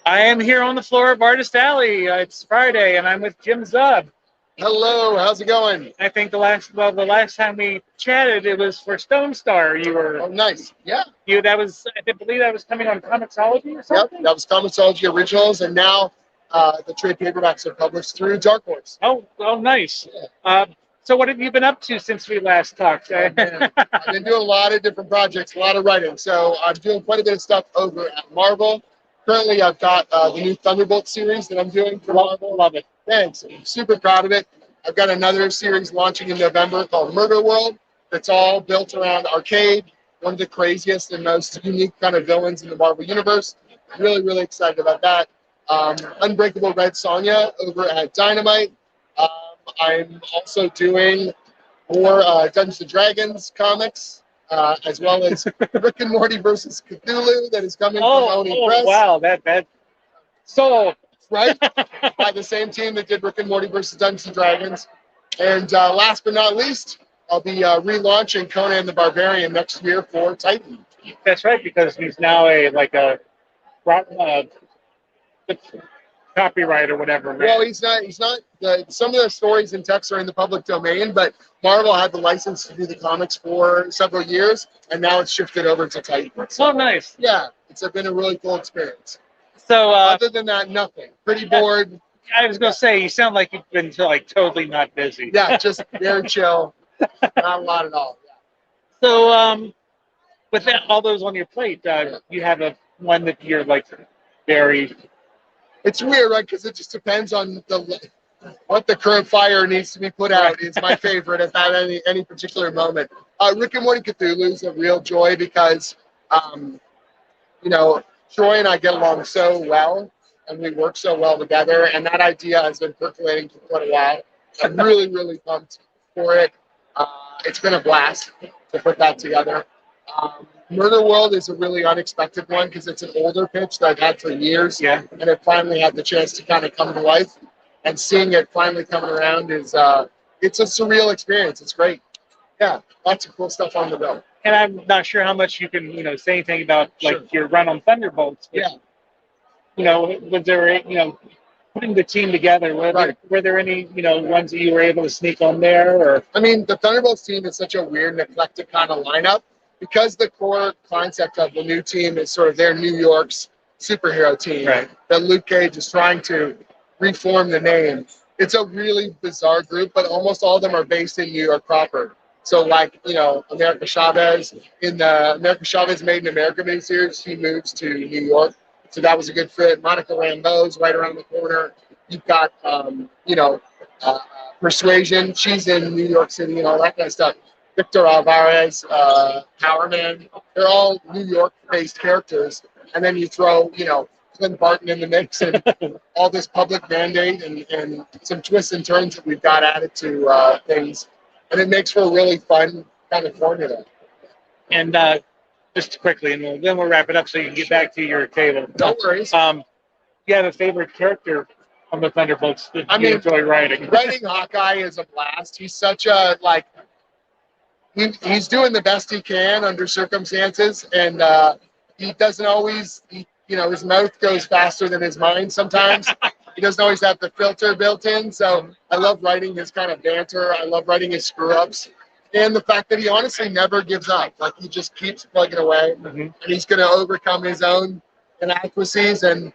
I am here on the floor of Artist Alley. It's Friday, and I'm with Jim Zub. Hello, how's it going? I think the last time we chatted, it was for Stone Star. Oh, nice. Yeah. I believe that was coming on Comixology or Yep, something. that was Comixology Originals, and now the trade paperbacks are published through Dark Horse. Oh, nice. Yeah. So what have you been up to since we last talked? Oh, man. I've been doing a lot of different projects, a lot of writing. So I'm doing quite a bit of stuff over at Marvel. Currently, I've got the new Thunderbolt series that I'm doing for Marvel. Love it. Thanks. I'm super proud of it. I've got another series launching in November called Murder World that's all built around Arcade, one of the craziest and most unique kind of villains in the Marvel Universe. Really, really excited about that. Unbreakable Red Sonja over at Dynamite. I'm also doing more Dungeons and Dragons comics, as well as Rick and Morty versus Cthulhu that is coming from Oni Press. Wow, that so Right? By the same team that did Rick and Morty versus Dungeons and Dragons. And last but not least, I'll be relaunching Conan the Barbarian next year for Titan. that's right, because he's now a copyright or whatever. Man. Well, he's not. Some of the stories and texts are in the public domain, but Marvel had the license to do the comics for several years, and now it's shifted over to Titan. So nice. Yeah, it's been a really cool experience. So Other than that, nothing. Pretty bored. I was gonna say you sound like you've been totally not busy. Yeah, just very chill. Not a lot at all. Yeah. So with all those on your plate, you have one that you're very. It's weird, right? Because it just depends on what the current fire needs to be put out. Is my favorite at that any particular moment. Rick and Morty Cthulhu is a real joy because, Troy and I get along so well, and we work so well together. And that idea has been percolating for quite a while. I'm really, really pumped for it. It's been a blast to put that together. Murder World is a really unexpected one because it's an older pitch that I've had for years. Yeah. And it finally had the chance to kind of come to life. And seeing it finally coming around it's a surreal experience. It's great. Yeah, lots of cool stuff on the bill. And I'm not sure how much you can say anything about Sure. your run on Thunderbolts. But, Yeah. Was there putting the team together? Were there any ones that you were able to sneak on there? Or I mean, the Thunderbolts team is such a weird and eclectic kind of lineup because the core concept of the new team is sort of their New York's superhero team. Right. That Luke Cage is trying to reform the name. It's a really bizarre group, but almost all of them are based in New York proper. So, America Chavez, in the America Chavez Made in America miniseries, he moves to New York. So that was a good fit. Monica Rambeau's right around the corner. You've got, Persuasion. She's in New York City and all that kind of stuff. Victor Alvarez, Power Man. They're all New York-based characters. And then you throw, Clint Barton in the mix and all this public mandate and some twists and turns that we've got added to things. And it makes for a really fun kind of formula. And just quickly, and then we'll wrap it up so you can get back to your table. No worries. You have a favorite character on the Thunderbolts that you enjoy writing? Writing Hawkeye is a blast. He's such a, he's doing the best he can under circumstances. And he doesn't always, his mouth goes faster than his mind sometimes. He doesn't always have the filter built in. So I love writing his kind of banter. I love writing his screw-ups. And the fact that he honestly never gives up. He just keeps plugging away. Mm-hmm. And he's going to overcome his own inadequacies and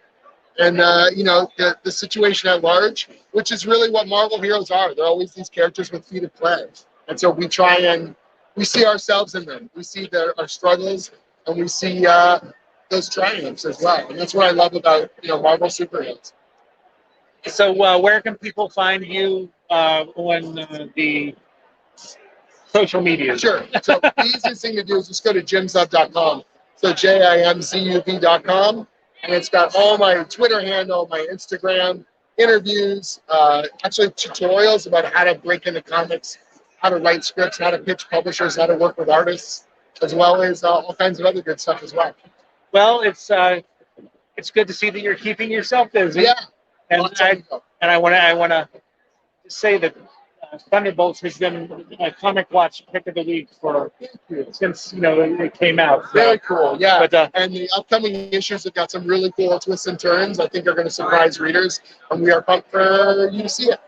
the situation at large, which is really what Marvel heroes are. They're always these characters with feet of clay. And so we try and we see ourselves in them. We see our struggles, and we see those triumphs as well. And that's what I love about Marvel superheroes. So where can people find you on the social media? Sure. So the easiest thing to do is just go to jimzub.com. So JIMZUB.com. And it's got all my Twitter handle, my Instagram, interviews, actually tutorials about how to break into comics, how to write scripts, how to pitch publishers, how to work with artists, as well as all kinds of other good stuff as well. Well, it's good to see that you're keeping yourself busy. Yeah. And I want to say that Thunderbolts has been a comic watch pick of the week since it came out. So, Very cool, yeah. But And the upcoming issues have got some really cool twists and turns. I think are going to surprise readers, and we are pumped for you to see it.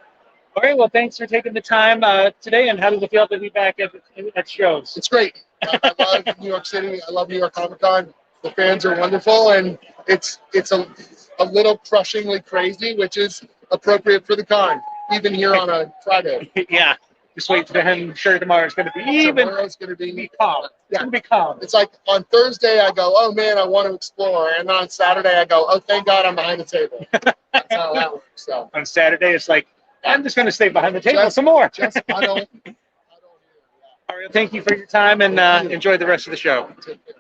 all right, well, thanks for taking the time today. And how does it feel to be back at shows? It's great. I love New York City. I love New York Comic Con. The fans are wonderful, and it's a little crushingly crazy, which is appropriate for the con, even here on a Friday. Yeah, just wait for him. I'm sure tomorrow's going to be Tomorrow's going to be calm. It's going to be calm. It's like on Thursday I go, oh man, I want to explore, and on Saturday I go, oh thank God I'm behind the table. That's how that works. So On Saturday, it's like I'm just going to stay behind the table Just- some more. just I don't. All right, thank you for your time and enjoy the rest of the show. Take care.